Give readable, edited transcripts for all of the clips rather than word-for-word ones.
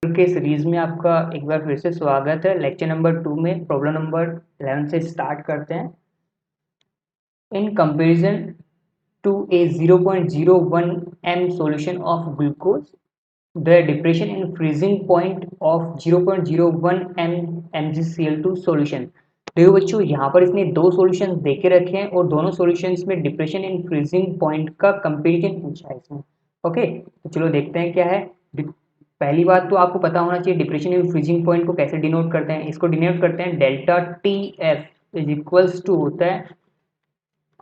के सीरीज में आपका एक बार फिर से स्वागत है। लेक्चर नंबर 2 में प्रॉब्लम नंबर 11 से स्टार्ट करते हैं। In comparison to a 0.01 m solution of glucose, the depression in freezing point of 0.01 m MgCl2 solution। देखो बच्चों, यहाँ पर इसने दो सॉल्यूशंस देके रखे हैं और दोनों सॉल्यूशंस में डिप्रेशन इन फ्रीजिंग पॉइंट का कंपैरिजन पूछा है इसमें। ओके, तो चलो देखते हैं क्या है। पहली बात तो आपको पता होना चाहिए डिप्रेशन इन फ्रीजिंग पॉइंट को कैसे डिनोट करते हैं। इसको डिनोट करते हैं delta T F is equals to होता है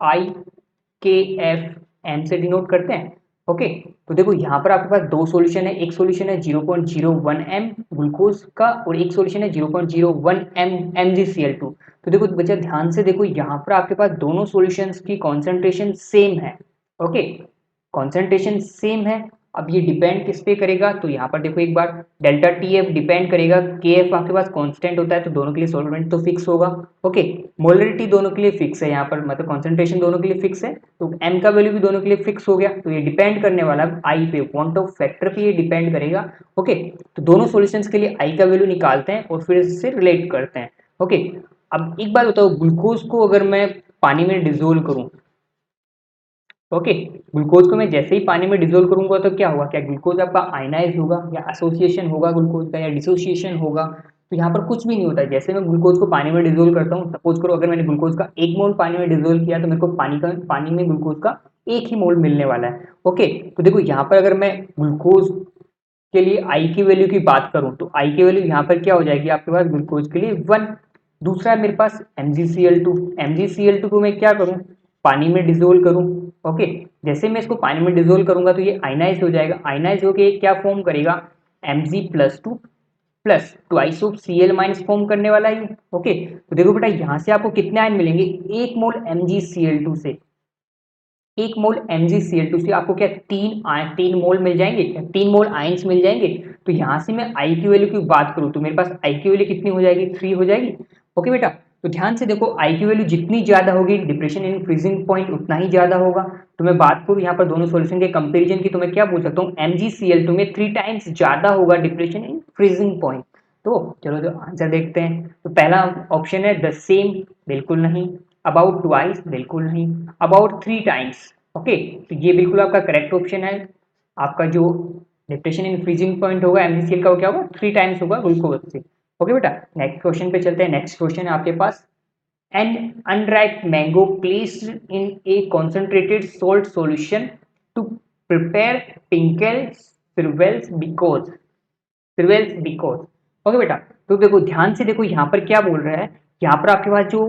आई के एफ एम से डिनोट करते हैं। ओके, तो देखो यहाँ पर आपके पास दो सॉल्यूशन है। एक सॉल्यूशन है 0.01 एम ग्लूकोज का और एक सॉल्यूशन है 0.01 एम MgCl2। तो देखो बच्चा ध्यान से देखो, यहाँ पर आपके पास दोनों सॉल्यूशंस की कॉन्सेंट्रेशन सेम है। ओके, कॉन्सेंट्रेशन सेम है। अब ये डिपेंड किस पे करेगा, तो यहाँ पर देखो एक बार डेल्टा टी एफ डिपेंड करेगा, के एफ आपके पास कांस्टेंट होता है तो दोनों के लिए सॉल्वेंट तो फिक्स होगा। ओके, मोलरिटी दोनों के लिए फिक्स है, यहाँ पर मतलब कॉन्सेंट्रेशन दोनों के लिए फिक्स है, तो एम का वैल्यू भी दोनों के लिए फिक्स हो गया। तो ये डिपेंड करने वाला आई पे, पॉइंट ऑफ फैक्टर पे ये डिपेंड करेगा। ओके, तो दोनों सॉल्यूशंस के लिए आई का वैल्यू निकालते हैं और फिर इससे रिलेट करते हैं। ओके, अब एक बात बताओ, ग्लूकोज को अगर मैं पानी में डिजोल्व करूं, ओके, ग्लूकोज को मैं जैसे ही पानी में डिजोल्व करूंगा तो क्या होगा, क्या ग्लूकोज आपका आयनाइज होगा या एसोसिएशन होगा ग्लूकोज का या डिसोसिएशन होगा? तो यहाँ पर कुछ भी नहीं होता है। जैसे मैं ग्लूकोज को पानी में डिजोल्व करता हूँ, सपोज करो अगर मैंने ग्लूकोज का 1 मोल पानी में डिजोल्व किया तो मेरे को पानी में ग्लूकोज का 1 ही मोल मिलने वाला है। ओके, तो देखो यहाँ पर अगर मैं ग्लूकोज के लिए आई की वैल्यू की बात करूं तो आई की वैल्यू यहाँ पर क्या हो जाएगी आपके पास ग्लूकोज के लिए 1। दूसरा मेरे पास MgCl2, MgCl2 को मैं क्या करूं, पानी में डिजोल्व करूं। ओके, जैसे मैं इसको पानी में डिजोल्व करूंगा तो ये आयनाइज हो जाएगा। आयनाइज होके क्या फॉर्म करेगा, Mg+2 plus twice of Cl minus form करने वाला है। ओके, तो देखो बेटा यहाँ से आपको कितने आयन मिलेंगे, 1 मोल MgCl2 से, 1 मोल MgCl2 से आपको क्या 3 मोल मिल जाएंगे, 3 मोल आयंस मिल जाएंगे। तो यहाँ से मैं आई की वैल्यू की बात करूँ तो मेरे पास आई की वैल्यू कितनी हो जाएगी, 3 हो जाएगी। ओके बेटा, तो ध्यान से देखो आई की वैल्यू जितनी ज्यादा होगी डिप्रेशन इन फ्रीजिंग पॉइंट उतना ही ज्यादा होगा। तो मैं बात करूँ यहाँ पर दोनों सॉल्यूशन के कंपेरिजन की तो मैं क्या बोल सकता हूँ, MgCl2 में 3 टाइम्स ज्यादा होगा डिप्रेशन इन फ्रीजिंग पॉइंट। तो चलो जो आंसर देखते हैं, तो पहला ऑप्शन है द सेम, बिल्कुल नहीं। अबाउट ट्वाइस, बिल्कुल नहीं। अबाउट 3 टाइम्स, ओके, तो ये बिल्कुल आपका करेक्ट ऑप्शन है। आपका जो डिप्रेशन इन फ्रीजिंग पॉइंट होगा MgCl का वो क्या होगा, 3 टाइम्स होगा ग्लूकोज से। ओके बेटा, नेक्स्ट क्वेश्चन पे चलते हैं। नेक्स्ट क्वेश्चन है आपके पास, an unripe mango placed in a concentrated salt solution to prepare pickle shrivels because. Okay बेटा, तो देखो ध्यान से देखो यहाँ पर क्या बोल रहा है, यहाँ पर आपके पास जो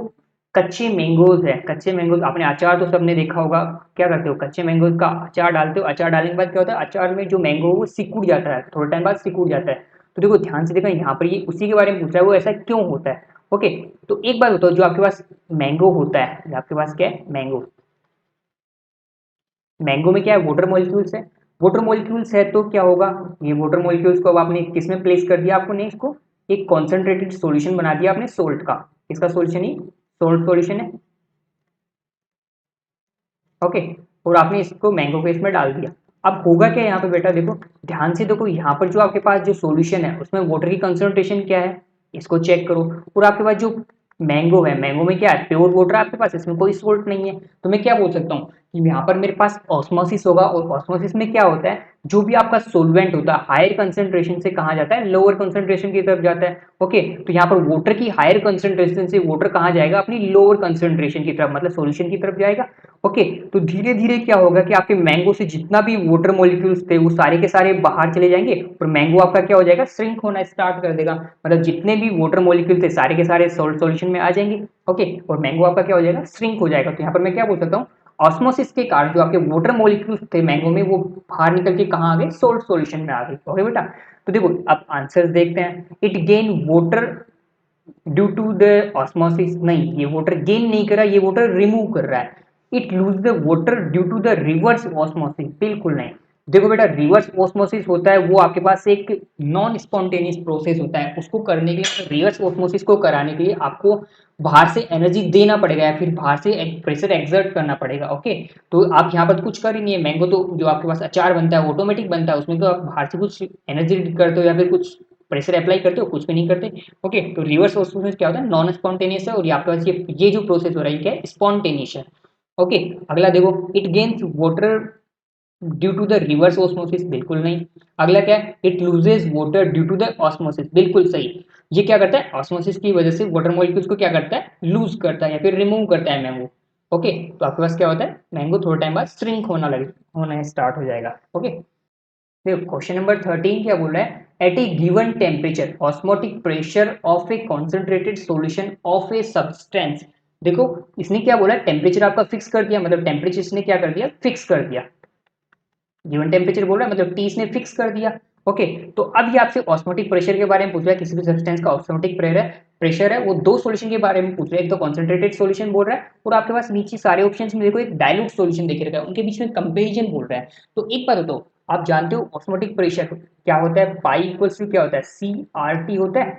कच्चे मैंगोज है, कच्चे मैंगोज आपने अचार तो सबने देखा होगा, क्या करते हो कच्चे मैंगोज का अचार डालते हो, अचार डालने के बाद क्या होता है, अचार में जो मैंगो वो सिकुड़ जाता है, थोड़ा टाइम बाद सिकुड़ जाता है। तो देखो ध्यान से देखो यहाँ पर ये उसी के बारे में पूछ रहा है, वो ऐसा क्यों होता है। ओके, तो एक बात बताओ, जो आपके पास मैंगो होता है, जो आपके पास क्या है मैंगो, मैंगो में क्या है वाटर मॉलिक्यूल्स है। वाटर मॉलिक्यूल्स है तो क्या होगा, ये वाटर मॉलिक्यूल्स को अब आपने किस में प्लेस कर दिया, आपको ने इसको एक कॉन्सेंट्रेटेड सॉल्यूशन बना दिया आपने सोल्ट का। इसका सॉल्यूशन ही सोल्ट सॉल्यूशन है। ओके, और आपने इसको मैंगो के इसमें डाल दिया। अब होगा क्या यहाँ पे बेटा, देखो ध्यान से देखो, यहाँ पर जो आपके पास जो सॉल्यूशन है उसमें वाटर की कंसंट्रेशन क्या है, इसको चेक करो। और आपके पास जो मैंगो है, मैंगो में क्या है प्योर वाटर है आपके पास, इसमें कोई सोल्ट नहीं है। तो मैं क्या बोल सकता हूँ कि यहाँ पर मेरे पास ऑस्मोसिस होगा, और ऑस्मोसिस में क्या होता है, जो भी आपका सोलवेंट होता है हायर कंसंट्रेशन से कहाँ जाता है, लोअर कंसंट्रेशन की तरफ जाता है। ओके, तो यहाँ पर वाटर की हायर कंसंट्रेशन से वाटर कहाँ जाएगा, अपनी लोअर कंसंट्रेशन की तरफ, मतलब सॉल्यूशन की तरफ जाएगा। ओके, तो धीरे धीरे क्या होगा कि आपके मैंगो से जितना भी वाटर मॉलिक्यूल्स थे वो सारे के सारे बाहर चले जाएंगे और मैंगो आपका क्या हो जाएगा, श्रिंक होना स्टार्ट कर देगा। मतलब जितने भी वाटर मॉलिक्यूल थे सारे के सारे सॉल्यूशन में आ जाएंगे। ओके, और मैंगो आपका क्या हो जाएगा, श्रिंक हो जाएगा। तो यहाँ पर मैं क्या बोल सकता हूँ, ऑस्मोसिस के कारण जो आपके वाटर मॉलिक्यूल्स थे मैंगो में वो बाहर निकल के कहाँ आ गए, सोल्ट सॉल्यूशन में आ गए। ओके बेटा, तो देखो अब आंसर्स देखते हैं। It gain water due to the osmosis, नहीं ये वाटर गेन नहीं कर रहा, ये वाटर रिमूव कर रहा है। It lose the water due to the reverse osmosis, बिल्कुल नहीं। देखो बेटा, रिवर्स ऑस्मोसिस होता है वो आपके पास एक नॉन स्पॉन्टेनियस प्रोसेस होता है। उसको करने के लिए, रिवर्स ऑस्मोसिस को कराने के लिए आपको बाहर से एनर्जी देना पड़ेगा या फिर बाहर से प्रेशर एक्सर्ट करना पड़ेगा। ओके, तो आप यहाँ पर कुछ कर ही नहीं है। मैंगो तो जो आपके पास अचार बनता है ऑटोमेटिक बनता है, उसमें तो आप बाहर से कुछ एनर्जी करते हो या फिर कुछ प्रेशर अप्लाई करते हो, कुछ भी नहीं करते। ओके, तो रिवर्स ऑस्मोसिस क्या होता है, नॉन स्पॉन्टेनियस है, और ये आपके पास ये जो प्रोसेस हो रहा है क्या है, स्पॉन्टेनियस है। ओके, अगला देखो, it gains water due to the reverse osmosis, बिल्कुल नहीं। अगला क्या है, it loses water due to the osmosis, बिल्कुल सही। ये क्या करता है, ऑस्मोसिस की वजह से वाटर मॉलिक्यूल्स को क्या करता है, लूज करता है या फिर रिमूव करता है मैंगो। ओके, तो आपके पास क्या होता है, मैंगो थोड़ा टाइम बाद श्रिंक होना स्टार्ट हो जाएगा। ओके, देखो क्वेश्चन नंबर 13 क्या बोल रहा है, at a given temperature osmotic pressure of a concentrated solution of a substance. देखो इसने क्या बोला, टेम्परेचर आपका फिक्स कर दिया, मतलब टेम्परेचर इसने क्या कर दिया, फिक्स कर दिया। गिवन टेम्परेचर बोल रहा है मतलब टी इसने फिक्स कर दिया। ओके, तो अब ये आपसे ऑस्मोटिक प्रेशर के बारे में पूछ रहा है, किसी भी सब्सटेंस का ऑस्मोटिक प्रेशर है वो दो सॉल्यूशन के बारे में पूछ रहा है। एक तो कॉन्सेंट्रेटेड सॉल्यूशन बोल रहा है, और आपके पास नीचे सारे ऑप्शन में देखो एक डाइल्यूट सॉल्यूशन देखे रखा है, उनके बीच में कंपेरिजन बोल रहा है। तो एक बात बताओ, आप जानते हो ऑस्मोटिक प्रेशर क्या होता है, पाई इक्वल्स टू क्या होता है, सी आर टी होता है।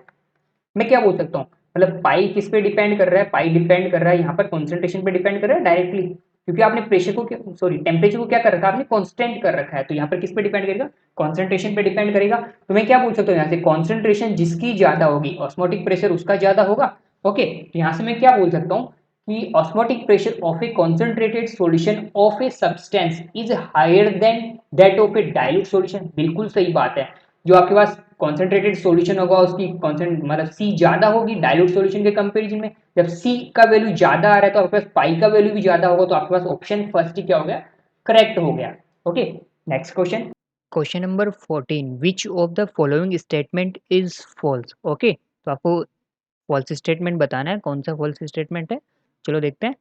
मैं क्या बोल सकता हूँ, मतलब पाई किस पे डिपेंड कर रहा है, पाई डिपेंड कर रहा है यहाँ पर कॉन्सेंट्रेशन पे डिपेंड कर रहा है डायरेक्टली, क्योंकि आपने प्रेशर को सॉरी टेम्परेचर को क्या कर रखा है, आपने कांस्टेंट कर रखा है। तो यहाँ पर किस पे डिपेंड करेगा, कॉन्सेंट्रेशन पे डिपेंड करेगा। तो मैं क्या बोल सकता हूँ यहाँ से, कॉन्सेंट्रेशन जिसकी ज्यादा होगी ऑस्मोटिक प्रेशर उसका ज्यादा होगा। ओके, तो यहाँ से मैं क्या बोल सकता हूँ कि osmotic pressure of a concentrated solution of a substance is higher than that of a dilute solution, बिल्कुल सही बात है। जो आपके पास कॉन्सेंट्रेटेड सॉल्यूशन होगा उसकी कॉन्सेंट मतलब सी ज्यादा होगी डाइल्यूट सॉल्यूशन के कंपैरिजन में। जब सी का वैल्यू ज्यादा आ रहा है तो आपके पास पाई का वैल्यू भी ज्यादा होगा, तो आपके पास ऑप्शन फर्स्ट ही क्या हो गया, करेक्ट हो गया। Okay, next question, question number 14, which of the following statement is false. Okay, तो आपको फॉल्स स्टेटमेंट बताना है, कौन सा फॉल्स स्टेटमेंट है, चलो देखते हैं।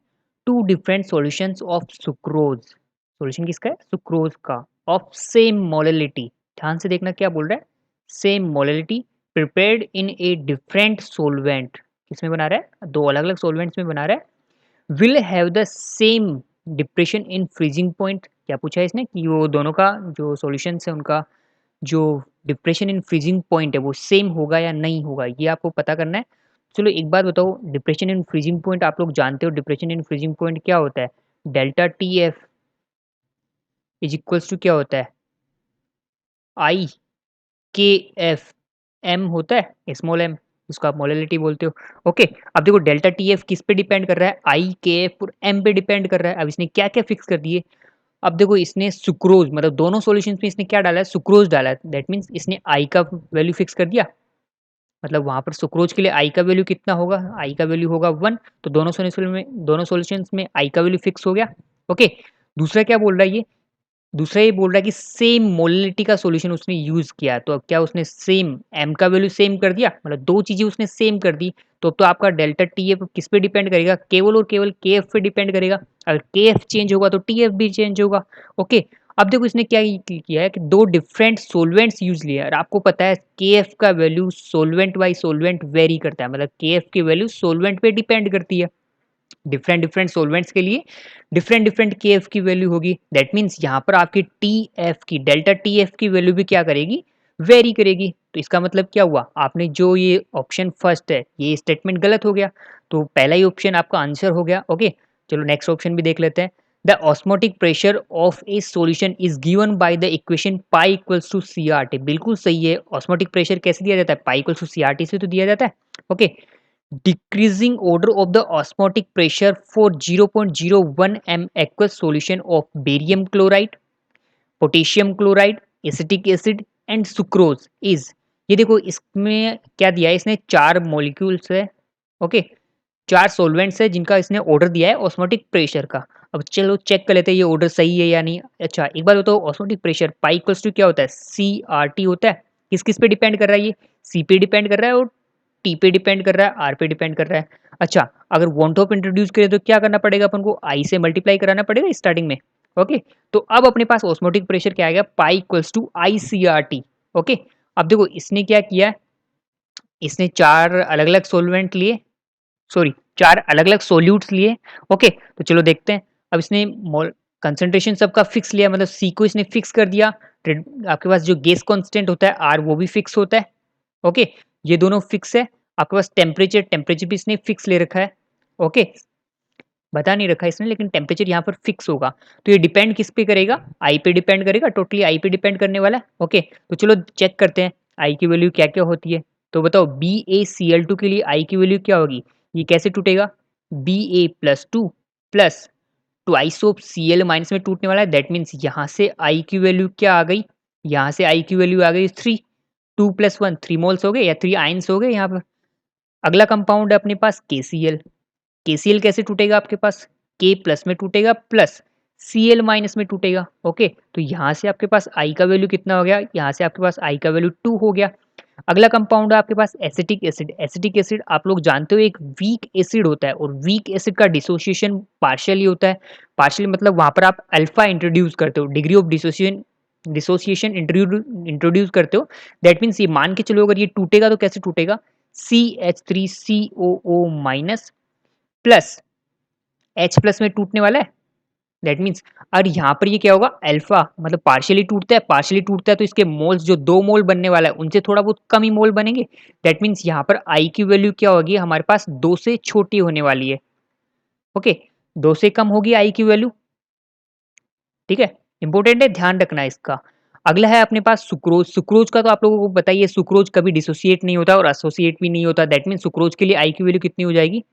Two different solutions of sucrose, solution किसका है, सुक्रोज का, ऑफ सेम मोलैलिटी, ध्यान से देखना क्या बोल रहा है, same molality prepared in a different solvent, किसमें बना रहा है, दो अलग अलग सोलवेंट्स में बना रहा है, will have the same depression in freezing point. क्या पूछा है इसने कि वो दोनों का जो सॉल्यूशन है उनका जो डिप्रेशन इन फ्रीजिंग पॉइंट है वो सेम होगा या नहीं होगा, ये आपको पता करना है। चलो एक बात बताओ, डिप्रेशन इन फ्रीजिंग पॉइंट आप लोग जानते हो, डिप्रेशन इन फ्रीजिंग पॉइंट क्या होता है, delta T F is equals to क्या होता है, आई के एफ एम होता है, स्मॉल एम, उसको आप मोलैलिटी बोलते हो। ओके, अब देखो डेल्टा टी एफ किस पे डिपेंड कर रहा है, आई के एफ और एम पे डिपेंड कर रहा है। अब इसने क्या क्या फिक्स कर दिए, अब देखो इसने सुक्रोज मतलब दोनों सॉल्यूशंस में इसने क्या डाला है, सुक्रोज डाला है, दैट मीन्स इसने आई का वैल्यू फिक्स कर दिया। मतलब वहाँ पर सुक्रोज के लिए आई का वैल्यू कितना होगा, आई का वैल्यू होगा 1, तो दोनों सॉल्यूशंस में आई का वैल्यू फिक्स हो गया। ओके, दूसरा क्या बोल रहा है ये, दूसरा ये बोल रहा है कि सेम मोलैलिटी का सॉल्यूशन उसने यूज किया, तो अब क्या उसने सेम एम का वैल्यू सेम कर दिया, मतलब दो चीजें उसने सेम कर दी, तो आपका डेल्टा टी एफ किस पे डिपेंड करेगा, केवल और केवल के एफ पे डिपेंड करेगा। अगर के एफ चेंज होगा तो टी एफ भी चेंज होगा। ओके, अब देखो इसने क्या किया है कि दो डिफरेंट सोलवेंट्स यूज लिए, और आपको पता है के एफ का value solvent by solvent very करता है, मतलब के एफ की वैल्यू सोलवेंट पे डिपेंड करती है। डिफरेंट डिफरेंट सॉल्वेंट्स के लिए डिफरेंट डिफरेंट के एफ की वैल्यू होगी, दैट मीन्स यहाँ पर आपकी टी एफ की डेल्टा टी एफ की वैल्यू भी क्या करेगी, वेरी करेगी। तो इसका मतलब क्या हुआ, आपने जो ये ऑप्शन फर्स्ट है ये स्टेटमेंट गलत हो गया, तो पहला ही ऑप्शन आपका आंसर हो गया। ओके, चलो नेक्स्ट ऑप्शन भी देख लेते हैं। The osmotic pressure of a solution is given by the equation pi equals to C R T, बिल्कुल सही है। ऑस्मोटिक प्रेशर कैसे दिया जाता है, pi equals to C R T से तो दिया जाता है। Okay, decreasing order of the osmotic pressure for 0.01 m aqueous solution of barium chloride, potassium chloride, acetic acid and sucrose is, ये देखो इसमें क्या दिया है इसने, चार मॉलिक्यूल्स है। ओके, चार सॉल्वेंट्स है जिनका इसने ऑर्डर दिया है ऑस्मोटिक प्रेशर का। अब चलो चेक कर लेते हैं ये ऑर्डर सही है या नहीं। अच्छा एक बार बताओ, osmotic pressure pi equals to क्या होता है, सी आर टी होता है, किस किस पे डिपेंड कर रहा है, ये सी पे डिपेंड कर रहा है और टी पे डिपेंड कर रहा है, आर पे डिपेंड कर रहा है। अच्छा, अगर वन टॉप इंट्रोड्यूस करें तो क्या करना पड़ेगा अपन को, आई से मल्टीप्लाई कराना पड़ेगा स्टार्टिंग में। ओके, तो अब अपने पास ऑस्मोटिक प्रेशर क्या आएगा, pi equals to I C R T. Okay, अब देखो इसने क्या किया, इसने चार अलग अलग सोलवेंट लिए, सॉरी चार अलग अलग सोल्यूट्स लिए। ओके, तो चलो देखते हैं। अब इसने कंसंट्रेशन सबका फिक्स लिया, मतलब सी को इसने फिक्स कर दिया। आपके पास जो गैस कांस्टेंट होता है आर वो भी फिक्स होता है। ओके, ये दोनों फिक्स है। आपके पास टेम्परेचर, टेम्परेचर भी इसने फिक्स ले रखा है। ओके, बता नहीं रखा है इसने, लेकिन टेम्परेचर यहाँ पर फिक्स होगा। तो ये डिपेंड किस पे करेगा, आई पे डिपेंड करेगा, टोटली आई पे डिपेंड करने वाला है। ओके, तो चलो चेक करते हैं आई की वैल्यू क्या क्या होती है। तो बताओ BaCl2 के लिए आई की वैल्यू क्या होगी, ये कैसे टूटेगा, Ba+2 plus twice of Cl minus में टूटने वाला है। दैट मीन्स यहाँ से आई की वैल्यू क्या आ गई, यहाँ से आई की वैल्यू आ गई 3। 2 + 1 3 मोल्स हो गए या 3 आयंस हो गए यहाँ पर। अगला कंपाउंड है अपने पास KCl। KCl कैसे टूटेगा आपके पास, K प्लस में टूटेगा प्लस Cl माइनस में टूटेगा। ओके, तो यहाँ से आपके पास I का वैल्यू कितना हो गया, यहाँ से आपके पास I का वैल्यू 2 हो गया। अगला कंपाउंड है आपके पास एसिटिक एसिड। एसिटिक एसिड आप लोग जानते हो एक वीक एसिड होता है, और वीक एसिड का डिसोसिएशन पार्शियली होता है। पार्शियली मतलब वहां पर आप अल्फा इंट्रोड्यूस करते हो, degree of dissociation dissociation introduce करते हो। दैट मीन्स ये मान के चलो अगर ये टूटेगा तो कैसे टूटेगा, CH3COO minus plus H plus में टूटने वाला है। दैट मीन्स और यहाँ पर ये क्या होगा, अल्फा मतलब पार्शियली टूटता है, पार्शियली टूटता है तो इसके मोल्स जो 2 मोल बनने वाला है उनसे थोड़ा बहुत कम ही मोल बनेंगे। दैट मीन्स यहाँ पर आई की वैल्यू क्या होगी, हमारे पास 2 से छोटी होने वाली है। ओके, 2 से कम होगी आई की वैल्यू। ठीक है, इंपॉर्टेंट है, ध्यान रखना है इसका। अगला है अपने पास सुक्रोज। सुक्रोज का तो आप लोगों को बताइए, सुक्रोज कभी डिसोसिएट नहीं होता और एसोसिएट भी नहीं होता। दैट मीन्स सुक्रोज के लिए आई की वैल्यू कितनी हो जाएगी,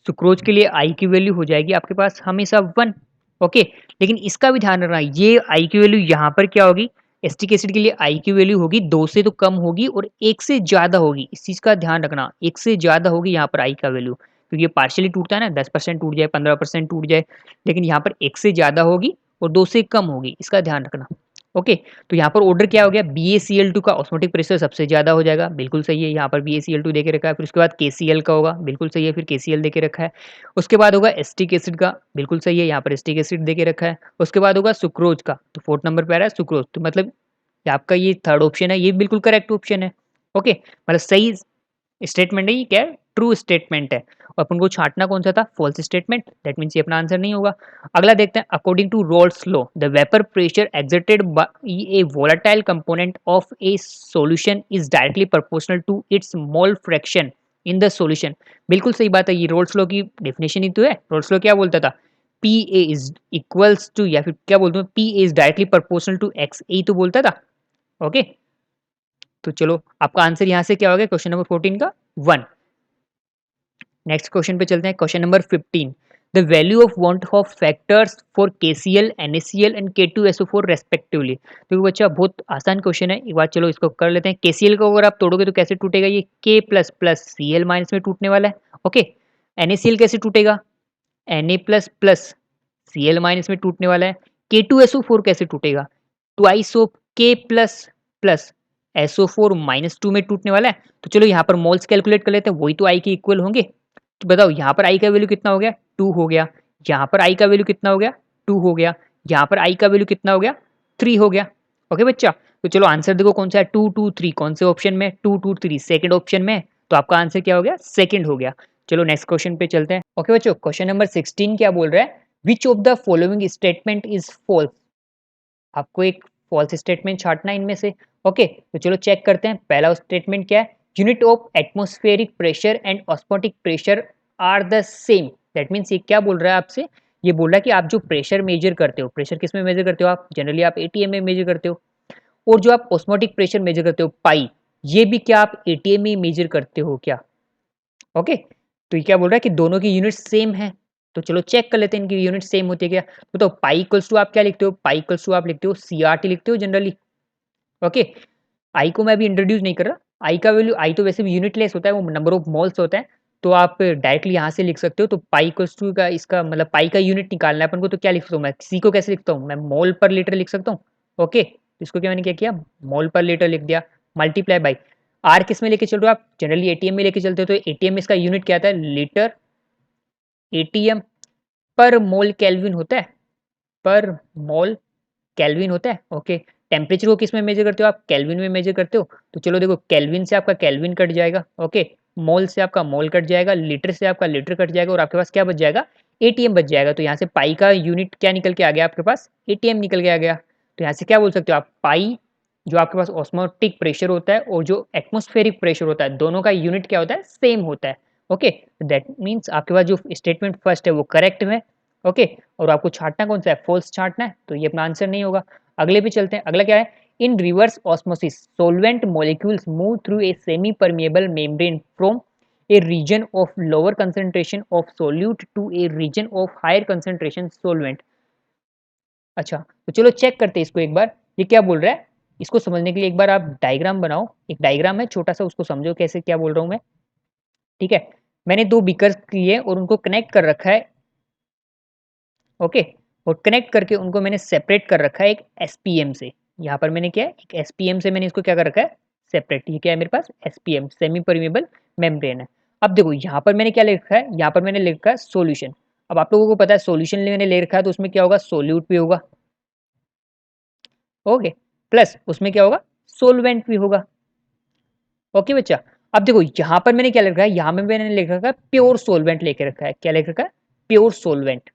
सुक्रोज के लिए आई की वैल्यू हो जाएगी आपके पास हमेशा 1। ओके, लेकिन इसका भी ध्यान रखना, ये आई की वैल्यू यहाँ पर क्या होगी, एस्टिक एसिड के लिए आई की वैल्यू होगी 2 से तो कम होगी और 1 से ज्यादा होगी। इस चीज का ध्यान रखना, 1 से ज्यादा होगी यहाँ पर आई का वैल्यू, क्योंकि ये पार्शियली टूटता है ना, 10% टूट जाए, 15% टूट जाए, लेकिन यहाँ पर 1 से ज्यादा होगी और 2 से कम होगी, इसका ध्यान रखना। ओके, तो यहाँ पर ऑर्डर क्या हो गया, BaCl2 का ऑस्मोटिक प्रेशर सबसे ज्यादा हो जाएगा, बिल्कुल सही है। यहाँ पर BaCl2 देके रखा है, फिर उसके बाद KCl का होगा, बिल्कुल सही है, फिर KCl देके रखा है। उसके बाद होगा एस्टिक एसिड का, बिल्कुल सही है, यहाँ पर एस्टिक एसिड देके रखा है। उसके बाद होगा सुक्रोज का, तो 4th नंबर पे आ रहा है सुक्रोज, तो मतलब आपका ये थर्ड ऑप्शन है, ये बिल्कुल करेक्ट ऑप्शन है। ओके, मतलब सही स्टेटमेंट है, ये क्या है, ट्रू स्टेटमेंट है। और अपन को छांटना कौन सा था, फॉल्स स्टेटमेंट। दैट मीन्स ये अपना आंसर नहीं होगा। अगला देखते हैं, according to Raoult's law the vapour pressure exerted by a volatile component of a solution is directly proportional to its mole fraction in the solution. बिल्कुल सही बात है, ये रोल्स लॉ की डेफिनेशन ही तो है। रोल्स लॉ क्या बोलता था, P A is equals to, या फिर क्या बोलते हैं, P A is directly proportional to X, A तो बोलता था। ओके, तो चलो आपका आंसर यहाँ से क्या हो गया, क्वेश्चन नंबर 14 का 1। नेक्स्ट क्वेश्चन पे चलते हैं, question number 15। The value of want of factors for KCl, NaCl and K2SO4 respectively. तो बच्चा बहुत आसान क्वेश्चन है, एक बार चलो इसको कर लेते हैं। KCl को अगर आप तोड़ोगे तो कैसे टूटेगा, ये K plus plus Cl minus में टूटने वाला है। ओके, NaCl कैसे टूटेगा, Na plus plus Cl minus में टूटने वाला है। K2SO4 कैसे टूटेगा, twice of K plus plus SO4 -2 में टूटने वाला है। तो चलो यहाँ पर मोल्स कैलकुलेट कर लेते हैं, वही तो आई के इक्वल होंगे। तो बताओ यहाँ पर आई का वैल्यू कितना हो गया, 2 हो गया। यहाँ पर आई का वैल्यू कितना हो गया, 2 हो गया। यहाँ पर आई का वैल्यू कितना हो गया, 3 हो गया। ओके बच्चा, तो चलो आंसर देखो कौन सा है, 2 2 3 कौन से ऑप्शन में, 2 2 3 सेकंड ऑप्शन में। तो आपका आंसर क्या हो गया, सेकंड हो गया। चलो नेक्स्ट क्वेश्चन पे चलते हैं। ओके बच्चों, क्वेश्चन नंबर 16 क्या बोल रहा है, which of the following statement is false. आपको एक फॉल्स स्टेटमेंट छांटना है इनमें से। ओके, तो चलो चेक करते हैं। पहला स्टेटमेंट क्या है, unit of atmospheric pressure and osmotic pressure are the same. That means ये क्या बोल रहा है आपसे, ये बोल रहा है कि आप जो प्रेशर मेजर करते हो, प्रेशर किस में मेजर करते हो आप, जनरली आप ATM में मेजर करते हो, और जो आप ऑस्मोटिक प्रेशर मेजर करते हो पाई, ये भी क्या आप ATM में मेजर करते हो क्या। ओके, तो ये क्या बोल रहा है कि दोनों की यूनिट सेम है। तो चलो चेक कर लेते हैं इनकी यूनिट सेम होती है क्या। तो पाई इक्वल्स टू आप क्या लिखते हो, पाई इक्वल्स टू आप लिखते हो CRT लिखते हो जनरली। ओके, आई को मैं अभी इंट्रोड्यूस नहीं कर रहा, आई का वैल्यू, आई तो वैसे भी यूनिटलेस होता है, वो नंबर ऑफ मोल्स होता है। तो आप डायरेक्टली यहाँ से लिख सकते हो। तो पाई इक्वल्स टू का इसका मतलब पाई का यूनिट निकालना है अपन को, तो क्या लिख सकता हूँ मैं, सी को कैसे लिखता हूँ मैं, मोल पर लीटर लिख सकता हूँ। ओके, इसको क्या मैंने क्या किया, मोल पर लीटर लिख दिया, मल्टीप्लाई बाई आर। किस में लेके चल रहे हो आप, जनरली ATM में लेके चलते हो, तो ATM में इसका यूनिट क्या आता है, लीटर ATM पर मोल केल्विन होता है, पर मोल केल्विन होता है। ओके, टेम्परेचर को किस में मेजर करते हो आप, केल्विन में मेजर करते हो। तो चलो देखो, केल्विन से आपका केल्विन कट जाएगा। ओके, मोल से आपका मोल कट जाएगा, लीटर से आपका लीटर कट जाएगा, और आपके पास क्या बच जाएगा, एटीएम बच जाएगा। तो यहाँ से पाई का यूनिट क्या निकल के आ गया आपके पास, एटीएम निकल के आ गया। तो यहाँ से क्या बोल सकते हो आप, पाई जो आपके पास ऑस्मोटिक प्रेशर होता है और जो एटमॉस्फेरिक प्रेशर होता है, दोनों का यूनिट क्या होता है, सेम होता है। ओके, दैट मीन्स आपके पास जो स्टेटमेंट फर्स्ट है वो करेक्ट है। ओके, और आपको छांटना कौन सा है, फॉल्स छांटना है, तो ये अपना आंसर नहीं होगा। अगले पे चलते हैं, अगला क्या है, in reverse osmosis solvent molecules move through a semi permeable membrane from a region of lower concentration of solute to a region of higher concentration solvent। अच्छा, तो चलो चेक करते हैं इसको एक बार, ये क्या बोल रहा है। इसको समझने के लिए एक बार आप डायग्राम बनाओ, एक डायग्राम है छोटा सा, उसको समझो कैसे क्या बोल रहा हूँ मैं। ठीक है, मैंने दो बीकर्स लिए और उनको कनेक्ट कर रखा है। ओके, और कनेक्ट करके उनको मैंने सेपरेट कर रखा है एक एसपीएम से। यहाँ पर मैंने क्या है, एक एसपीएम से मैंने इसको क्या कर रखा है, सेपरेट। ये क्या है मेरे पास, एसपीएम, सेमी परमिएबल मेम्ब्रेन है। अब देखो यहाँ पर मैंने क्या ले रखा है, यहाँ पर मैंने ले रखा है सॉल्यूशन। अब आप लोगों को पता है सॉल्यूशन मैंने ले रखा है तो उसमें क्या होगा, सोल्यूट भी होगा। ओके, प्लस उसमें क्या होगा, सोलवेंट भी होगा। ओके बच्चा, अब देखो यहाँ पर मैंने क्या ले रखा है, यहाँ में मैंने लिख रखा है प्योर सोलवेंट लेके रखा है। क्या लिख रखा है, प्योर सोलवेंट।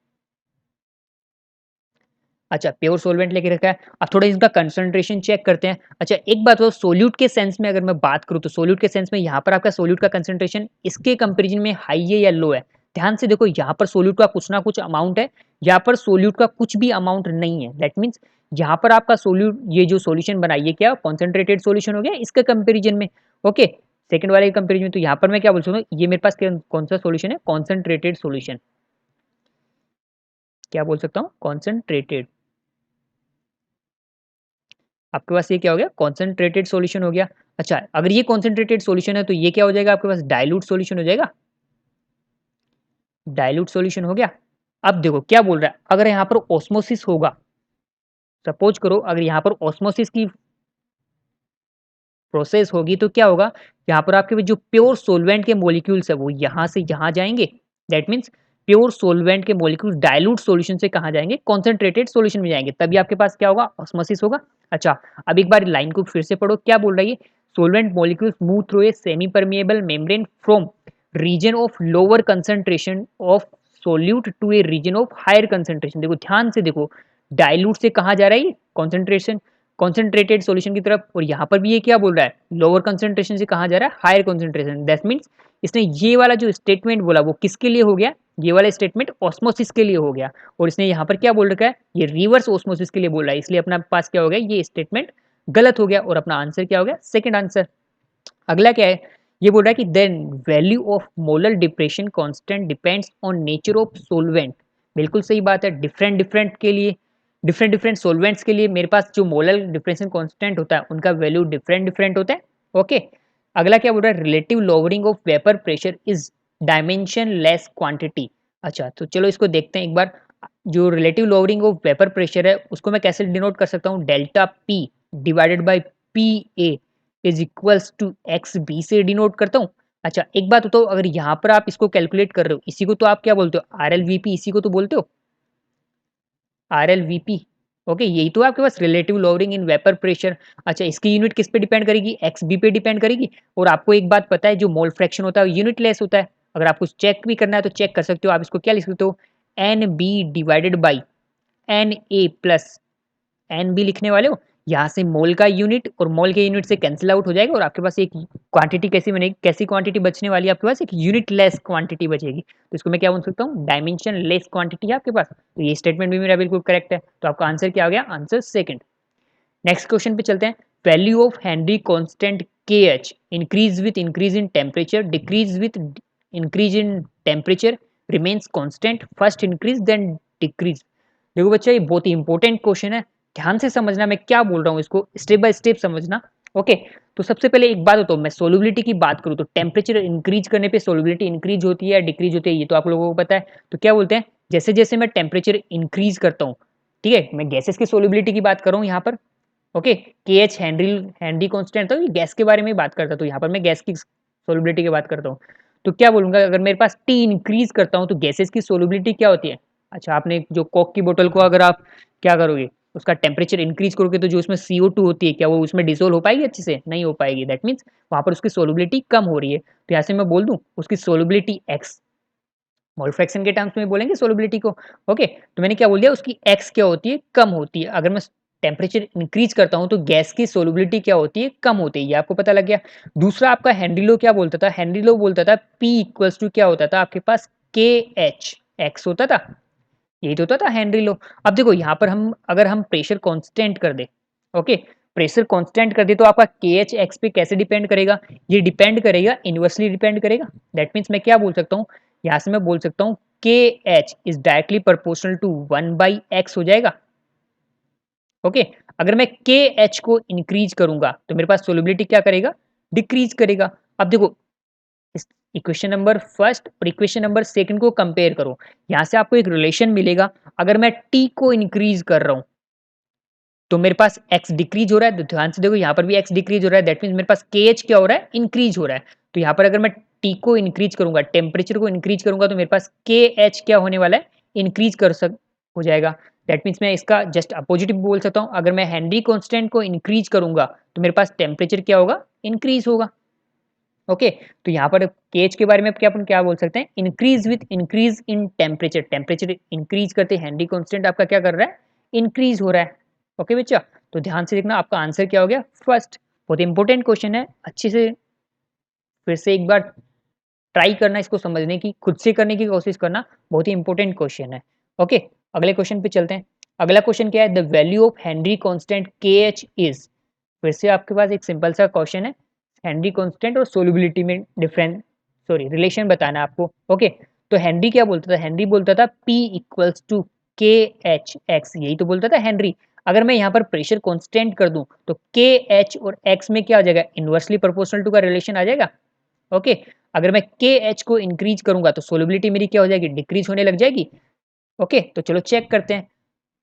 अच्छा, प्योर सोलवेंट लेके रखा है। अब थोड़ा इसका कंसंट्रेशन चेक करते हैं। अच्छा, एक बात हो, सोल्यूट के सेंस में अगर मैं बात करूं तो सोल्यूट के सेंस में यहाँ पर आपका सोल्यूट का कंसंट्रेशन इसके कंपेरिजन में हाई है या लो है। ध्यान से देखो, यहाँ पर सोल्यूट का कुछ ना कुछ अमाउंट है, यहाँ पर सोल्यूट का कुछ भी अमाउंट नहीं है। दैट मीन्स यहाँ पर आपका सोल्यूट, ये जो सोल्यूशन बना, ये क्या कॉन्सेंट्रेटेड सोल्यूशन हो गया इसके कंपेरिजन में। ओके, सेकंड वाले के कंपेरिजन में। तो यहाँ पर मैं क्या बोल सकता हूँ, ये मेरे पास कौन सा सोल्यूशन है, कॉन्सेंट्रेटेड सोल्यूशन। क्या बोल सकता हूँ, कॉन्सेंट्रेटेड। आपके पास ये क्या हो गया, कॉन्सेंट्रेटेड सॉल्यूशन हो गया। अच्छा, अगर ये कॉन्सेंट्रेटेड सॉल्यूशन है तो ये क्या हो जाएगा आपके पास, डाइल्यूट सॉल्यूशन हो जाएगा। डाइल्यूट सॉल्यूशन हो गया। अब देखो क्या बोल रहा है, अगर यहाँ पर ऑस्मोसिस होगा, सपोज करो अगर यहाँ पर ऑस्मोसिस की प्रोसेस होगी तो क्या होगा, यहाँ पर आपके जो प्योर सोलवेंट के मॉलिक्यूल्स है वो यहाँ से यहाँ जाएंगे। दैट मीन्स प्योर सोलवेंट के मॉलिक्यूल डाइल्यूट सॉल्यूशन से कहाँ जाएंगे, कॉन्सेंट्रेटेड सॉल्यूशन में जाएंगे, तभी आपके पास क्या होगा, ऑस्मोसिस होगा। अच्छा, अब एक बार लाइन को फिर से पढ़ो, क्या बोल रहा है, solvent molecules move through a semi permeable membrane from region of lower concentration of solute to a region of higher concentration. देखो ध्यान से देखो, डाइल्यूट से कहाँ जा रहा है, कॉन्सेंट्रेशन, कॉन्सेंट्रेटेड सॉल्यूशन की तरफ, और यहाँ पर भी ये क्या बोल रहा है, लोअर कंसंट्रेशन से कहाँ जा रहा है, हायर कंसंट्रेशन। दैट मीन्स इसने ये वाला जो स्टेटमेंट बोला वो किसके लिए हो गया, ये वाला स्टेटमेंट ऑस्मोसिस के लिए हो गया, और इसने यहाँ पर क्या बोल रखा है, ये रिवर्स ऑस्मोसिस के लिए बोल रहा है, इसलिए अपना पास क्या हो गया, ये स्टेटमेंट गलत हो गया, और अपना आंसर क्या हो गया, सेकंड आंसर। अगला क्या है, ये बोल रहा है कि then value of molar depression constant depends on nature of solvent. बिल्कुल सही बात है, डिफरेंट डिफरेंट के लिए, डिफरेंट डिफरेंट सोलवेंट्स के लिए मेरे पास जो मोलर डिप्रेशन कांस्टेंट होता है उनका वैल्यू डिफरेंट डिफरेंट होता है। ओके, अगला क्या बोल रहा है, relative lowering of vapour pressure is dimensionless quantity. अच्छा, तो चलो इसको देखते हैं एक बार। जो relative lowering of vapour pressure है उसको मैं कैसे डिनोट कर सकता हूँ, delta P divided by P A is equals to X B से डिनोट करता हूँ। अच्छा, एक बात तो अगर यहाँ पर आप इसको कैलकुलेट कर रहे हो, इसी को तो आप क्या बोलते हो, आर एल वी पी, इसी को तो बोलते हो R L V P. Okay, यही तो आपके पास relative lowering in vapour pressure. अच्छा, इसकी यूनिट किस पे डिपेंड करेगी, एक्स बी पे डिपेंड करेगी। और आपको एक बात पता है, जो मोल फ्रैक्शन होता है यूनिट लेस होता है। अगर आपको चेक भी करना है तो चेक कर सकते हो, आप इसको क्या लिख सकते हो, N B divided by N A plus N B लिखने वाले हो। यहाँ से मोल का यूनिट और मोल के यूनिट से कैंसिल आउट हो जाएगा, और आपके पास एक क्वांटिटी कैसी बनेगी, कैसी क्वांटिटी बचने वाली है आपके पास, एक यूनिट लेस क्वांटिटी बचेगी। तो इसको मैं क्या बोल सकता हूँ, डायमेंशन लेस क्वांटिटी है आपके पास। तो ये स्टेटमेंट भी मेरा बिल्कुल करेक्ट है, तो आपका आंसर क्या हो गया, आंसर सेकंड। नेक्स्ट क्वेश्चन पे चलते हैं। Value of Henry constant K H increase with increase in temperature, decrease with increase in temperature, remains constant, first increase then decrease. देखो बच्चा, ये बहुत ही इंपॉर्टेंट क्वेश्चन है, ध्यान से समझना मैं क्या बोल रहा हूँ, इसको स्टेप बाय स्टेप समझना। ओके, तो सबसे पहले एक बात होता है, मैं सोलबिलिटी की बात करूँ तो टेम्परेचर इंक्रीज करने पे सोलबिलिटी इंक्रीज होती है या डिक्रीज होती है, ये तो आप लोगों को पता है। तो क्या बोलते हैं, जैसे जैसे मैं टेम्परेचर इंक्रीज करता हूँ, ठीक है, मैं गैसेस की सोलबिलिटी की बात कर रहा हूँ यहाँ पर। ओके, के एच हेनरी हेनरी कांस्टेंट, तो गैस के बारे में बात करता, तो यहाँ पर मैं गैस की सोलबिलिटी की बात करता हूँ। तो क्या बोलूंगा, अगर मेरे पास टी इंक्रीज करता हूँ तो गैसेस की सोलबिलिटी क्या होती है। अच्छा, आपने जो कोक की बोतल को अगर आप क्या करोगे, उसका टेम्परेचर इंक्रीज करोगे तो जो उसमें CO2 होती है, क्या वो उसमें डिसोल्व हो पाएगी, अच्छे से नहीं हो पाएगी। दैट मीन्स वहाँ पर उसकी सोलबिलिटी कम हो रही है। तो यहाँ से मैं बोल दूँ उसकी सोलबिलिटी एक्स। मोल फ्रैक्शन के टर्म्स में बोलेंगे सोलबिलिटी को। ओके, तो मैंने क्या बोल दिया, उसकी एक्स क्या होती है, कम होती है। अगर मैं टेम्परेचर इंक्रीज करता हूं तो गैस की सोलबिलिटी क्या होती है, कम होती है। ये आपको पता लग गया। दूसरा आपका हेनरी लो क्या बोलता था, हेनरी लो बोलता था P इक्वल्स टू क्या होता था आपके पास, के एच एक्स होता था, यही तो होता था हेनरी लो। अब देखो यहाँ पर हम अगर हम प्रेशर कांस्टेंट कर दे, ओके, प्रेशर कांस्टेंट कर दे तो आपका के एच एक्स पे कैसे डिपेंड करेगा, ये डिपेंड करेगा, इनवर्सली डिपेंड करेगा। दैट मीन्स मैं क्या बोल सकता हूँ, यहाँ से मैं बोल सकता हूँ K H is directly proportional to 1/x हो जाएगा। ओके, अगर मैं के एच को इंक्रीज करूंगा तो मेरे पास सोलिबिलिटी क्या करेगा, डिक्रीज करेगा। अब देखो इस इक्वेशन नंबर फर्स्ट और इक्वेशन नंबर सेकंड को कंपेयर करो, यहां से आपको एक रिलेशन मिलेगा। अगर मैं टी को इंक्रीज कर रहा हूं तो मेरे पास एक्स डिक्रीज हो रहा है, तो ध्यान से देखो यहाँ पर भी एक्स डिक्रीज हो रहा है। दैट मीन मेरे पास के एच क्या हो रहा है, इंक्रीज हो रहा है। तो यहाँ पर अगर मैं टी को इंक्रीज करूंगा, टेम्परेचर को इंक्रीज करूंगा, तो मेरे पास के एच क्या होने वाला है, इंक्रीज कर सक हो जाएगा। दैट मीन्स मैं इसका जस्ट अपोजिट भी बोल सकता हूँ, अगर मैं हेनरी कॉन्स्टेंट को इंक्रीज करूंगा तो मेरे पास टेम्परेचर क्या होगा, इंक्रीज होगा। ओके, तो यहाँ पर केज के बारे में क्या अपन क्या बोल सकते हैं, increase with increase in temperature, temperature increase करते हेनरी कांस्टेंट आपका क्या कर रहा है, इंक्रीज हो रहा है। ओके बच्चा, तो ध्यान से देखना आपका आंसर क्या हो गया, फर्स्ट। बहुत इंपॉर्टेंट क्वेश्चन है, अच्छे से फिर से एक बार ट्राई करना इसको समझने की, खुद से करने की कोशिश करना, बहुत ही इंपॉर्टेंट क्वेश्चन है। ओके, अगले क्वेश्चन पे चलते हैं। अगला क्वेश्चन क्या है, the value of Henry constant K H is, फिर से आपके पास एक सिंपल सा क्वेश्चन है, हेनरी कांस्टेंट और सोल्युबिलिटी में डिफरेंस, सॉरी रिलेशन बताना है आपको। ओके, तो हेनरी क्या बोलता था, हेनरी बोलता था P इक्वल्स टू के एच एक्स, यही तो बोलता था हेनरी। अगर मैं यहाँ पर प्रेशर कांस्टेंट कर दूं तो के एच और एक्स में क्या आ जाएगा, इनवर्सली प्रोपोर्शनल टू का रिलेशन आ जाएगा। ओके, अगर मैं के एच को इंक्रीज करूंगा तो सोल्युबिलिटी मेरी क्या हो जाएगी, डिक्रीज होने लग जाएगी। ओके, तो चलो चेक करते हैं।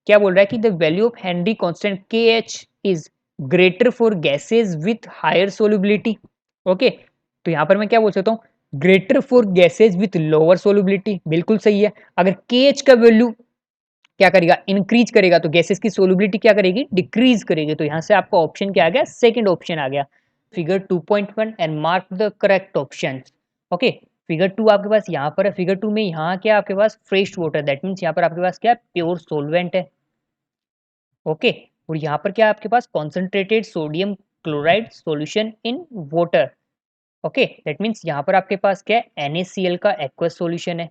क्या बोल रहा है कि the value of Henry constant K H is greater for gases with higher solubility. Okay, तो यहां पर मैं क्या बोल सकता हूँ, greater for gases with lower solubility, बिल्कुल सही है। अगर के एच का वैल्यू क्या करेगा, इंक्रीज करेगा, तो गैसेस की सोल्युबिलिटी क्या करेगी, डिक्रीज करेगी। तो यहां से आपका ऑप्शन क्या आ गया, सेकंड ऑप्शन आ गया। Figure 2.1 and mark the correct option. Okay, figure 2 आपके पास यहाँ पर है, फिगर 2 में यहाँ क्या आपके पास फ्रेश वाटर, दैट मीन्स यहाँ पर आपके पास क्या प्योर सोलवेंट है। ओके, और यहाँ पर क्या आपके पास concentrated sodium chloride solution in water. Okay, that means यहाँ पर आपके पास क्या है, NaCl का एक्वस सॉल्यूशन है।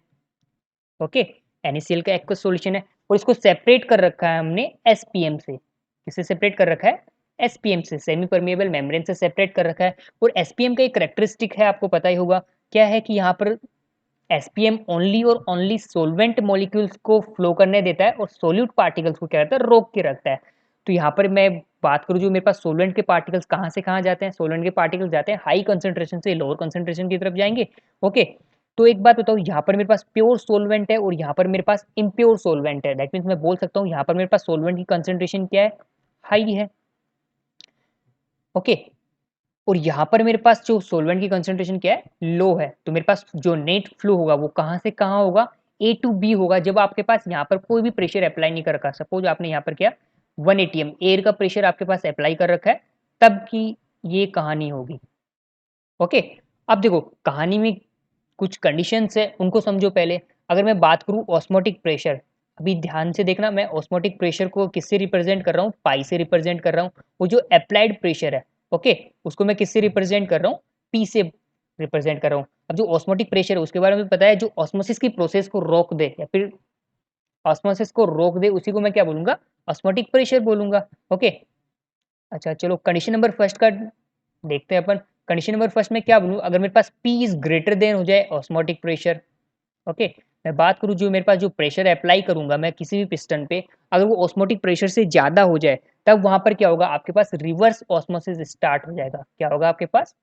ओके, NaCl का एक्वस सॉल्यूशन है, और इसको सेपरेट कर रखा है हमने SPM से। किससे सेपरेट कर रखा है, SPM से, सेमी परमिएबल मेम्ब्रेन से सेपरेट कर रखा है। और SPM का एक करेक्टरिस्टिक है, आपको पता ही होगा, क्या है कि यहाँ पर SPM ओनली और ओनली सोलवेंट मॉलिक्यूल्स को फ्लो करने देता है और सोल्यूट पार्टिकल्स को क्या करता है, रोक के रखता है। तो यहाँ पर मैं बात करूँ, जो मेरे पास सोलवेंट के पार्टिकल्स कहाँ से कहाँ जाते हैं, सोलवेंट के पार्टिकल्स जाते हैं हाई कंसंट्रेशन से लोअर कंसंट्रेशन की तरफ जाएंगे। ओके, तो एक बात बताओ, यहाँ पर मेरे पास प्योर सोलवेंट है और यहाँ पर मेरे पास इम्प्योर सोलवेंट है। दैट मीन्स मैं बोल सकता हूँ यहाँ पर मेरे पास सोलवेंट की कंसंट्रेशन क्या है, हाई है। ओके, और यहाँ पर मेरे पास जो सोलवेंट की कंसंट्रेशन क्या है, लो है। तो मेरे पास जो नेट फ्लो होगा वो कहाँ से कहाँ होगा, A टू B होगा, जब आपके पास यहाँ पर कोई भी प्रेशर अप्लाई नहीं कर रखा। सपोज आपने यहाँ पर क्या 1 atm एयर का प्रेशर आपके पास अप्लाई कर रखा है, तब की ये कहानी होगी। ओके, अब देखो कहानी में कुछ कंडीशंस है, उनको समझो पहले। अगर मैं बात करूँ ऑस्मोटिक प्रेशर, अभी ध्यान से देखना, मैं ऑस्मोटिक प्रेशर को किससे रिप्रेजेंट कर रहा हूँ, पाई से रिप्रेजेंट कर रहा हूँ। वो जो अप्लाइड प्रेशर है, ओके, उसको मैं किससे रिप्रेजेंट कर रहा हूँ, पी से रिप्रेजेंट कर रहा हूँ। अब जो ऑस्मोटिक प्रेशर है उसके बारे में पता है, जो ऑस्मोसिस की प्रोसेस को रोक दे या फिर ऑस्मोसिस को रोक दे, उसी को मैं क्या बोलूंगा, ऑस्मोटिक प्रेशर बोलूंगा। ओके, अच्छा चलो कंडीशन नंबर फर्स्ट का देखते हैं अपन। कंडीशन नंबर फर्स्ट में क्या बोलूँ, अगर मेरे पास P इज ग्रेटर देन हो जाए ऑस्मोटिक प्रेशर। ओके, मैं बात करूँ जो मेरे पास जो प्रेशर अप्लाई करूंगा मैं किसी भी पिस्टन पे, अगर वो ऑस्मोटिक प्रेशर से ज्यादा हो जाए, तब वहां पर क्या होगा, आपके पास रिवर्स ऑस्मोसिस स्टार्ट हो जाएगा। क्या होगा आपके पास,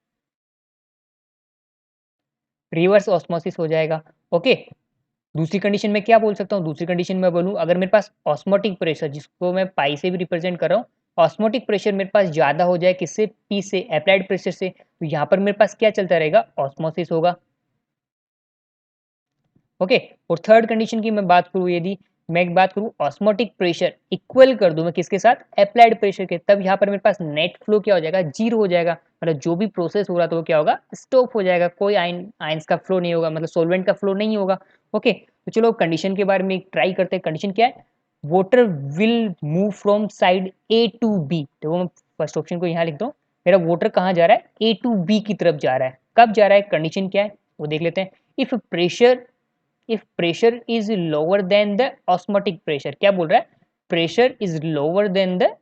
रिवर्स ऑस्मोसिस हो जाएगा। ओके, दूसरी कंडीशन में क्या बोल सकता हूँ, दूसरी कंडीशन में बोलूँ, अगर मेरे पास ऑस्मोटिक प्रेशर, जिसको मैं पाई से भी रिप्रेजेंट कर रहा हूँ, ऑस्मोटिक प्रेशर मेरे पास ज्यादा हो जाए, किससे, पी से, अप्लाइड प्रेशर से, तो यहाँ पर मेरे पास क्या चलता रहेगा, ऑस्मोसिस होगा। ओके, और थर्ड कंडीशन की मैं बात करूँ, यदि मैं एक बात करूँ ऑस्मोटिक प्रेशर इक्वल कर दूं मैं किसके साथ, अप्लाइड प्रेशर के, तब यहाँ पर मेरे पास नेट फ्लो क्या हो जाएगा, जीरो हो जाएगा। मतलब जो भी प्रोसेस हो रहा था वो क्या होगा, स्टॉप हो जाएगा, कोई आयंस का फ्लो नहीं होगा, मतलब सोलवेंट का फ्लो नहीं होगा। ओके, तो चलो कंडीशन के बारे में ट्राई करते हैं। कंडीशन क्या है, water will move from side A to B. देखो मैं फर्स्ट ऑप्शन को यहाँ लिख दो, मेरा वाटर कहाँ जा रहा है, ए टू बी की तरफ जा रहा है। कब जा रहा है, कंडीशन क्या है वो देख लेते हैं। If pressure is lower than the osmotic pressure, क्या बोल रहा है, pressure is lower than the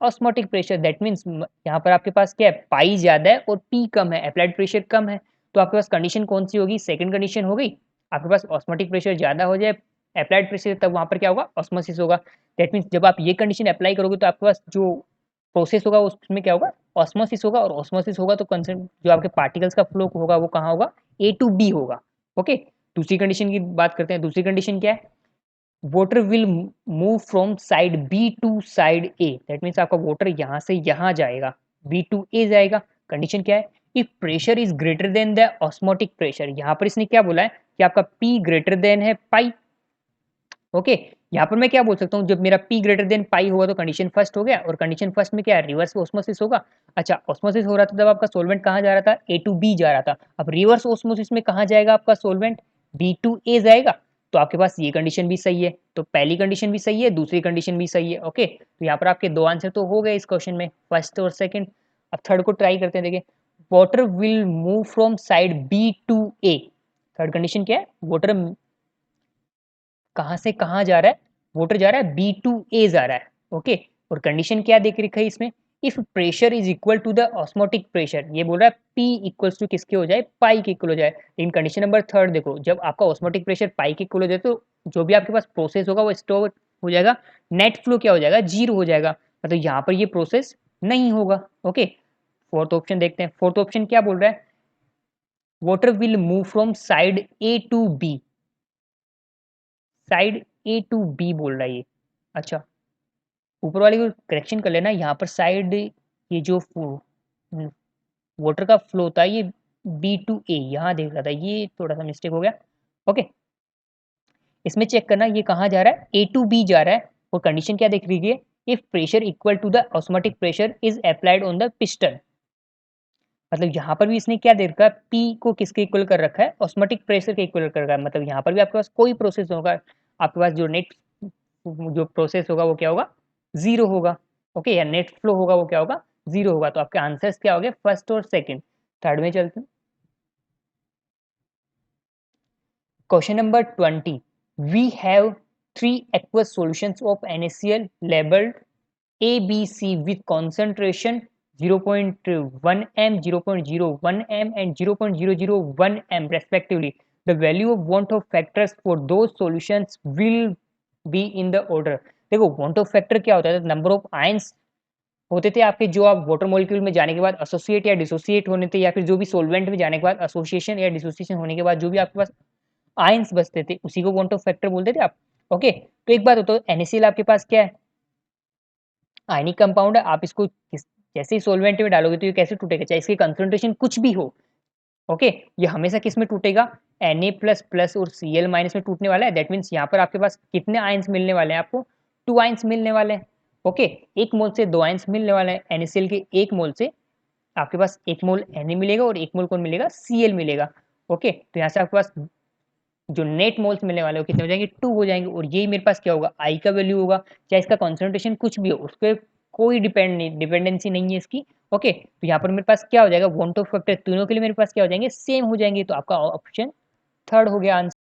osmotic pressure, that means यहाँ पर आपके पास क्या है, पाई ज्यादा है और पी कम है, अप्लाइड प्रेशर कम है। तो आपके पास कंडीशन कौन सी होगी, सेकंड कंडीशन हो गई। आपके पास ऑस्मोटिक प्रेशर ज्यादा हो जाए, अप्लाइड प्रेशर, तब वहां पर क्या होगा, ऑस्मोसिस होगा। दैट मीन्स जब आप ये कंडीशन अप्लाई करोगे तो आपके पास जो प्रोसेस होगा उसमें क्या होगा, ऑस्मोसिस होगा, और ऑस्मोसिस होगा तो कंसर्न जो आपके पार्टिकल्स का फ्लो होगा वो कहाँ होगा, ए टू बी होगा। ओके, दूसरी कंडीशन की बात करते हैं। दूसरी कंडीशन क्या है, water will move from side B to side A, that means आपका वाटर यहाँ से यहाँ जाएगा, बी टू ए जाएगा। कंडीशन क्या है, if pressure is greater than the osmotic pressure, यहाँ पर इसने क्या बोला है कि आपका P ग्रेटर देन है पाई। ओके, यहाँ पर मैं क्या बोल सकता हूँ, जब मेरा P ग्रेटर देन पाई होगा तो कंडीशन फर्स्ट हो गया, और कंडीशन फर्स्ट में क्या है, रिवर्स ऑस्मोसिस होगा। अच्छा, ऑस्मोसिस हो रहा था तब आपका सोलवेंट कहाँ जा रहा था, ए टू बी जा रहा था। अब रिवर्स ऑस्मोसिस में कहाँ जाएगा आपका सोलवेंट, बी टू ए जाएगा। तो आपके पास ये कंडीशन भी सही है, तो पहली कंडीशन भी सही है, दूसरी कंडीशन भी सही है। ओके, तो यहाँ पर आपके दो आंसर तो हो गए इस क्वेश्चन में, फर्स्ट और सेकंड। अब थर्ड को ट्राई करते हैं, देखिए water will move from side B to A. Third condition क्या है, वाटर कहाँ से कहाँ जा रहा है, वाटर जा रहा है बी टू ए जा रहा है। ओके, और कंडीशन क्या देख रखी है इसमें, if pressure is equal to the osmotic pressure, ये बोल रहा है पी इक्वल्स टू किसके हो जाए, पाई के इक्वल हो जाए। लेकिन कंडीशन नंबर थर्ड देखो, जब आपका ऑस्मोटिक प्रेशर पाई के इक्वल हो जाए तो जो भी आपके पास प्रोसेस होगा वो स्टॉप हो जाएगा, नेट फ्लो क्या हो जाएगा, जीरो हो जाएगा। मतलब यहाँ पर ये प्रोसेस नहीं होगा। ओके, फोर्थ ऑप्शन देखते हैं। फोर्थ ऑप्शन क्या बोल रहा है, water will move from side A to B, side A to B बोल रहा है ये। अच्छा, ऊपर वाले को करेक्शन कर लेना, यहाँ पर साइड ये जो वाटर का फ्लो होता है ये बी टू ए यहाँ देख रहा था, ये थोड़ा सा मिस्टेक हो गया। ओके, इसमें चेक करना ये कहाँ जा रहा है, ए टू बी जा रहा है। और कंडीशन क्या देख लीजिए, if pressure equal to the osmotic pressure is applied on the piston. मतलब यहाँ पर भी इसने क्या दे रखा है, पी को किसके इक्वल कर रखा है, ऑस्मोटिक प्रेशर के इक्वल कर रखा है। मतलब यहाँ पर भी आपके पास कोई प्रोसेस होगा, आपके पास जो नेट जो प्रोसेस होगा वो क्या होगा, जीरो होगा। ओके, या नेट फ्लो होगा वो क्या होगा, जीरो होगा। तो आपके आंसर्स क्या हो गए, फर्स्ट और सेकंड। थर्ड में चलते हैं, question number 20। We have three aqueous solutions of NaCl labeled A, B, C with concentration 0.1 m, 0.01 m and 0.001 m respectively. The value of want of factors for those solutions will be in the order. देखो want of factor क्या होता है, number of ions होते थे आपके जो आप water molecule में जाने के बाद एसोसिएट या डिसोसिएट होने थे, या फिर जो भी सोलवेंट में जाने के बाद एसोसिएशन या डिसोसिएशन होने के बाद जो भी आपके पास आयंस बचते थे उसी को want of factor बोलते थे आप। ओके, तो एक बात होता है NaCl आपके पास क्या है, आयनिक कंपाउंड है। आप इसको जैसे ही सोलवेंट में डालोगे तो ये कैसे टूटेगा, चाहे इसकी कंसंट्रेशन कुछ भी हो। ओके, ये हमेशा किस में टूटेगा, Na प्लस प्लस और Cl माइनस में टूटने वाला है। दैट मीन्स यहाँ पर आपके पास कितने आयंस मिलने वाले हैं, आपको 2 आयंस मिलने वाले हैं। ओके, एक मोल से 2 आयंस मिलने वाले हैं। NaCl के एक मोल से आपके पास एक मोल Na मिलेगा और एक मोल कौन मिलेगा, Cl मिलेगा। ओके, तो यहाँ से आपके पास जो नेट मोल्स मिलने वाले वो कितने हो जाएंगे, 2 हो जाएंगे। और यही मेरे पास क्या होगा, आई का वैल्यू होगा, चाहे इसका कॉन्सेंट्रेशन कुछ भी हो, उस पर कोई डिपेंडेंसी नहीं है इसकी। ओके, तो यहाँ पर मेरे पास क्या हो जाएगा, वांट ऑफ फैक्टर तीनों के लिए मेरे पास क्या हो जाएंगे, सेम हो जाएंगे। तो आपका ऑप्शन थर्ड हो गया आंसर।